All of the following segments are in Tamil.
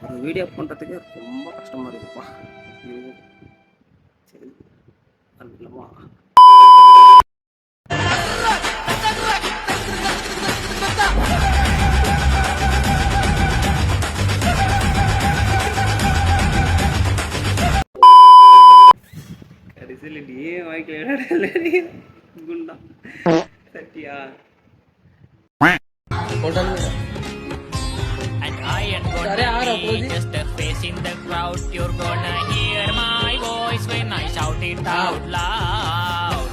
ஒரு வீடியோ பண்ணுறதுக்கே ரொம்ப கஷ்டமாக இருக்குப்பா. ஐயோ சரி பண்ணலாமா? கடைசியில் நீ வாய்க்கல குண்டா சட்டியா And I am gonna be just a face in the crowd. You're gonna hear my voice when I shout it out loud.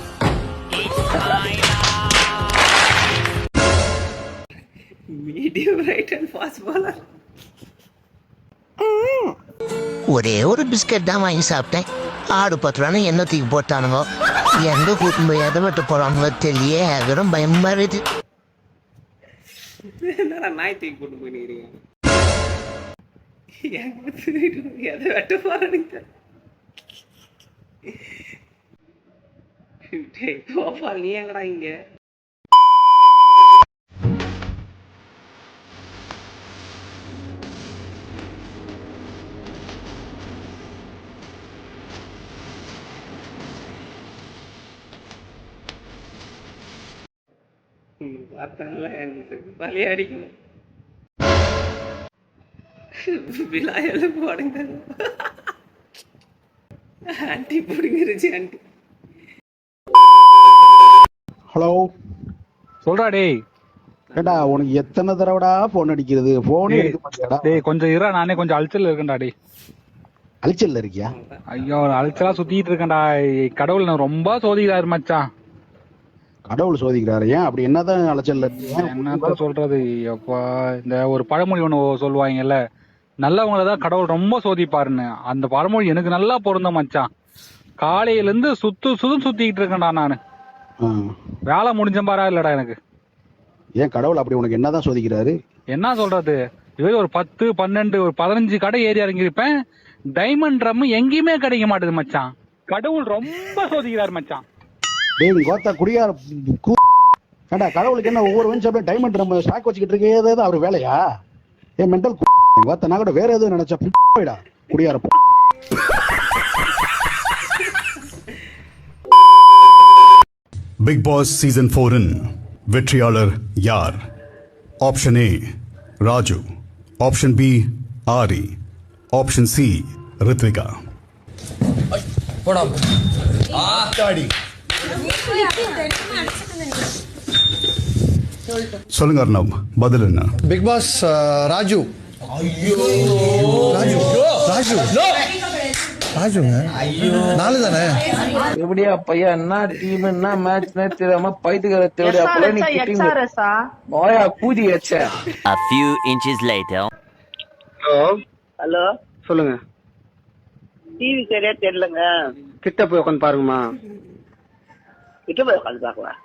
It's my life. Medium right and fast bowler. ஒரே ஒரு பிஸ்கட் தான் வாங்கி சாப்பிட்டேன். 6-10 ரூபான்னு என்ன தூக்கி போட்டானுங்க. எங்க கூட்டின்னு போய் எதை விட்டு போறானுங்க தெரியல. வெறும் பயமா இருக்கு. என்னடா நாய் தூக்கி போட்டு போயிருக்கீங்க? எதை வெட்ட போறானுங்க? கோபால் நீ எங்கடா இங்க? பார்த்தாங்களா விளையாடிக்கணும் விழாயெல்லாம் போடுங்க. Aunty பிடிங்கிருச்சு aunty. ஹலோ சொல்றா டேய். ஏடா உனக்கு எத்தனை தடவைடா போன் அடிக்கிறது? போனே எடுக்க மாட்டியாடா? டேய் கொஞ்சம் இரா, நானே கொஞ்சம் அலைச்சல் இருக்கேன்டா டேய். அழிச்சல்ல இருக்கியா? ஐயோ அலைச்சலா சுத்திட்டு இருக்கேன்டா. கடவுள் நான் ரொம்ப சோதிக்கிறாரு மச்சான். கடவுள் சோதிக்கிறாரு. ஏன் அப்படி என்னதான் அலைச்சல்ல இருக்கீங்க? என்னத்த சொல்றது? அப்பா இந்த ஒரு பழமொழி ஒண்ணு சொல்லுவாங்கல்ல, நல்லவங்களதான் கடவுள் ரொம்ப சோதிப்பாருன்னு. அந்த பழமொழி எனக்கு நல்லா பொருந்தும் மச்சான். காலையில இருந்து சுத்திக்கிட்டு இருக்கேன்டா நானு. வேலை முடிஞ்ச பாரா இல்லடா எனக்கு. ஏன் கடவுள் அப்படி உனக்கு என்னதான் சோதிக்கிறாரு? என்ன சொல்றது? இதுவே ஒரு 10, 12, ஒரு 15 கடை ஏறி இறங்கியிருப்பேன். டைமண்ட் ரம் எங்கேயுமே கிடைக்க மாட்டேது மச்சான். கடவுள் ரொம்ப சோதிக்கிறாரு மச்சான். டேய் கோத்தா குடியார ஏண்டா கடவுளுக்கு என்ன ஒவ்வொரு வெஞ்சு அப்படியே டைமண்ட் நம்ம ஸ்டாக் வச்சுக்கிட்டு இருக்கே அவர் வேலையா? ஏன் மென்டல் கோத்தா நான் கூட வேற எதுவும் நினைச்சா போயிடா குடியார. பிக் பாஸ் சீசன் 4 இன் வெற்றியாளர் யார்? Option A Raju, option B Aari, option C Riythvika. சொல்லுங்க அர்ணவ், பதில் என்ன? Big pass Raju. ராஜுங்க 4 தானே? எப்படியா பையா என்ன டீம் என்ன மேட்ச்னே தெரியாம பைத்துக்கிற தேடி அப்பல நீ கிட்டிங் ஓயா கூதி வச்ச. A few inches later. Hello சொல்லுங்க. டிவி சரியா தெரியலங்க. கிட்ட போய் உட்காந்து பாருங்கம்மா. கிட்ட போய் உட்காந்து பாக்கலாம்.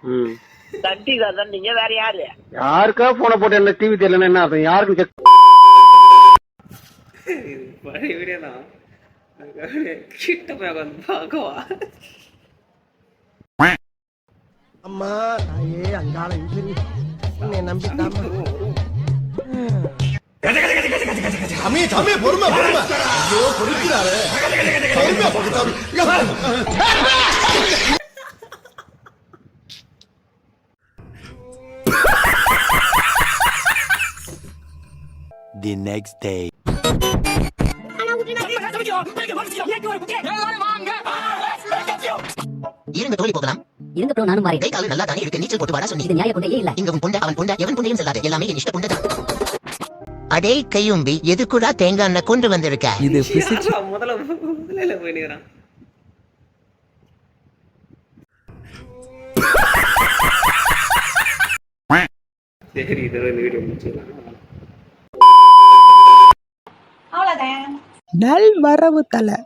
தட்டி தான் நீங்க வேற யாரு? யாருக்கா போன போட்டு என்ன டிவி தெரியலன்னா என்ன அர்த்தம்? யாருக்கு பழைய வீடியோ தான். கிட்ட போய் உட்காந்து பார்க்கவா? அம்மா தாயே அங்காள உன்னை நம்பிட்டாமா. பொறுமை ஐயோ பொறுக்கிறாரு. The next day. இருங்க தோழி போகலாம். இருங்க ப்ரோ நானும் வரேன். கை கால் நல்லா தானே இருக்கு. நீச்சல் போட்டு வாடா சொன்னி. இது நியாய புண்டையே இல்ல. இங்க உன் புண்டை அவன் புண்டை எவன் புண்டையும் செல்லாது. எல்லாமே என் இஷ்ட புண்டை தான். அடே கையும்பி எதுக்குடா தேங்காய் எண்ணெய் கொண்டு வந்திருக்க? இது பிசிக்ஸ் முதல்ல போயிடுறான். சரி இதோட இந்த வீடியோ முடிச்சுக்கலாம். அவ்வளவுதான். நல் வரவு தலை.